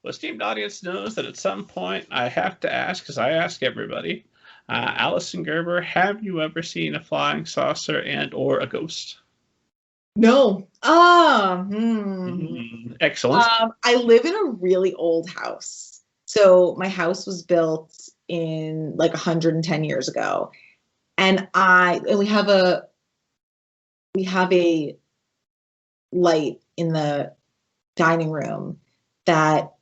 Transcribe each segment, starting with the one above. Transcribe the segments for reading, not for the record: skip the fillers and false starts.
Well, esteemed audience knows that at some point I have to ask, because I ask everybody, Alyson Gerber, have you ever seen a flying saucer and or a ghost? No. Excellent. I live in a really old house. So my house was built in like 110 years ago. And we have a light in the dining room that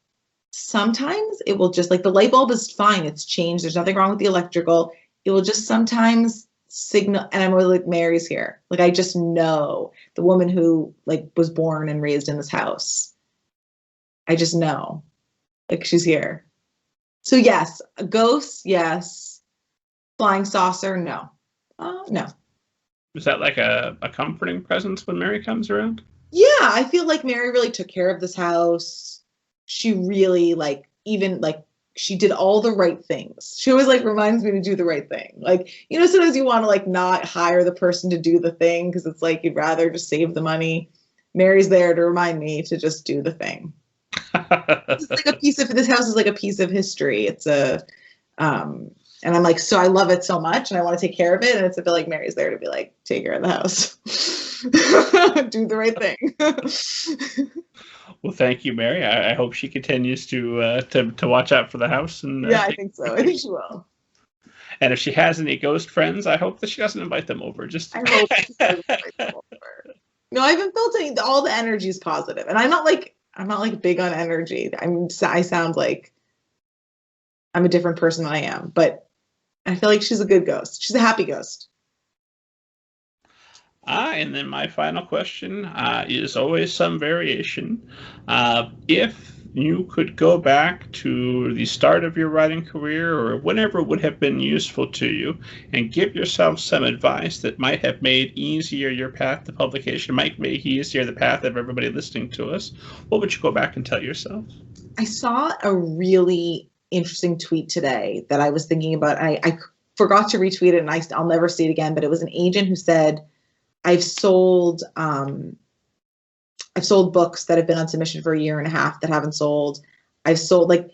sometimes it will just, like, the light bulb is fine, it's changed, there's nothing wrong with the electrical. It will just sometimes signal, and I'm really like, Mary's here. Like, I just know the woman who like was born and raised in this house. I just know, like, she's here. So yes, a ghost, yes. Flying saucer, no. No. Is that like a comforting presence when Mary comes around? Yeah, I feel like Mary really took care of this house. She really, like, even like, she did all the right things. She always like reminds me to do the right thing. Like, you know, sometimes you want to like not hire the person to do the thing because it's like you'd rather just save the money. Mary's there to remind me to just do the thing. It's like a piece of, this house is like a piece of history. It's and I'm like, so I love it so much and I want to take care of it. And it's, I feel like Mary's there to be like, take care of the house. Do the right thing. Well, thank you, Mary. I hope she continues to watch out for the house. And yeah, I think so. I think she will. And if she has any ghost friends, I hope that she doesn't invite them over. Just I hope she doesn't invite them over. No, I haven't felt any. All the energy is positive, and I'm not like big on energy. I sound like I'm a different person than I am, but I feel like she's a good ghost. She's a happy ghost. And then my final question is always some variation. If you could go back to the start of your writing career or whenever would have been useful to you and give yourself some advice that might have made easier your path to publication, might make easier the path of everybody listening to us, what would you go back and tell yourself? I saw a really interesting tweet today that I was thinking about. I forgot to retweet it and I'll never see it again, but it was an agent who said, I've sold books that have been on submission for 1.5 years that haven't sold. I've sold, like,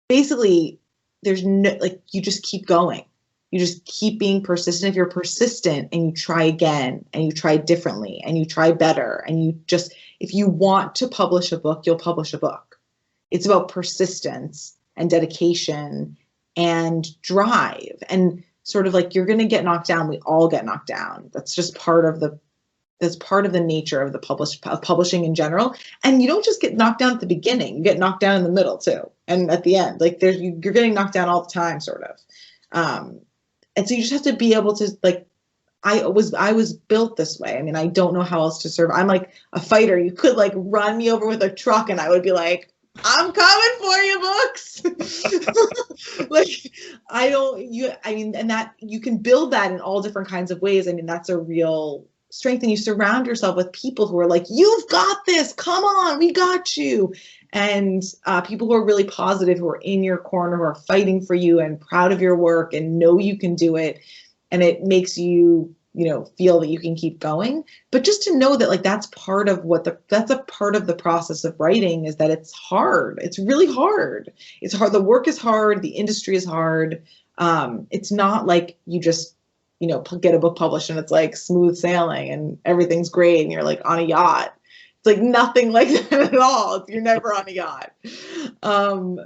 basically there's no, like, you just keep going. You just keep being persistent. If you're persistent and you try again and you try differently and you try better and you just, if you want to publish a book, you'll publish a book. It's about persistence and dedication and drive, and sort of like, you're going to get knocked down. We all get knocked down. That's just part of the nature of publishing in general. And you don't just get knocked down at the beginning, you get knocked down in the middle too. And at the end, like, you're getting knocked down all the time, sort of. And so you just have to be able to, like, I was built this way. I mean, I don't know how else to survive. I'm like a fighter. You could like run me over with a truck and I would be like, I'm coming for you, books. Like, and that you can build that in all different kinds of ways. I mean, that's a real strength. And you surround yourself with people who are like, you've got this, come on, we got you. And people who are really positive, who are in your corner, who are fighting for you and proud of your work and know you can do it. And it makes you, feel that you can keep going. But just to know that, like, that's a part of the process of writing, is that it's hard. It's really hard. It's hard. The work is hard. The industry is hard. It's not like you just, get a book published and it's like smooth sailing and everything's great and you're like on a yacht. It's like nothing like that at all. You're never on a yacht. And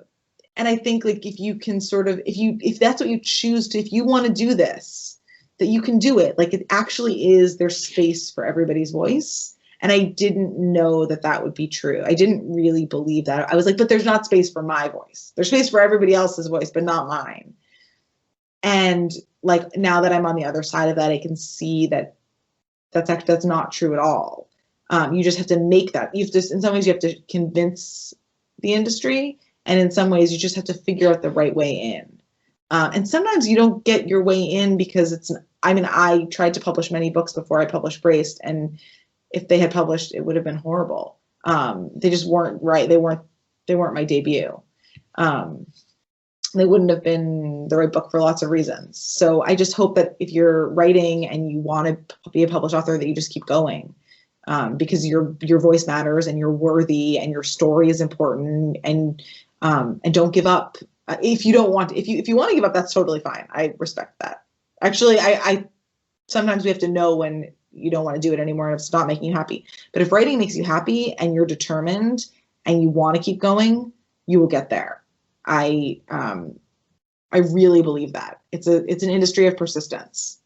I think, like, if you can sort of, if that's what you choose to, if you want to do this, that you can do it. Like, it actually is, there's space for everybody's voice. And I didn't know that would be true. I didn't really believe that. I was like, but there's not space for my voice. There's space for everybody else's voice, but not mine. And like, now that I'm on the other side of that, I can see that that's not true at all. You just have to make that. In some ways you have to convince the industry, and in some ways you just have to figure out the right way in. And sometimes you don't get your way in because I tried to publish many books before I published Braced, and if they had published, it would have been horrible. They just weren't right. They weren't my debut. They wouldn't have been the right book for lots of reasons. So I just hope that if you're writing and you want to be a published author, that you just keep going. because your voice matters and you're worthy and your story is important, and don't give up. If you want to give up, that's totally fine. I respect that. Actually, I sometimes we have to know when you don't want to do it anymore and it's not making you happy. But if writing makes you happy and you're determined and you want to keep going, you will get there. I really believe that it's an industry of persistence.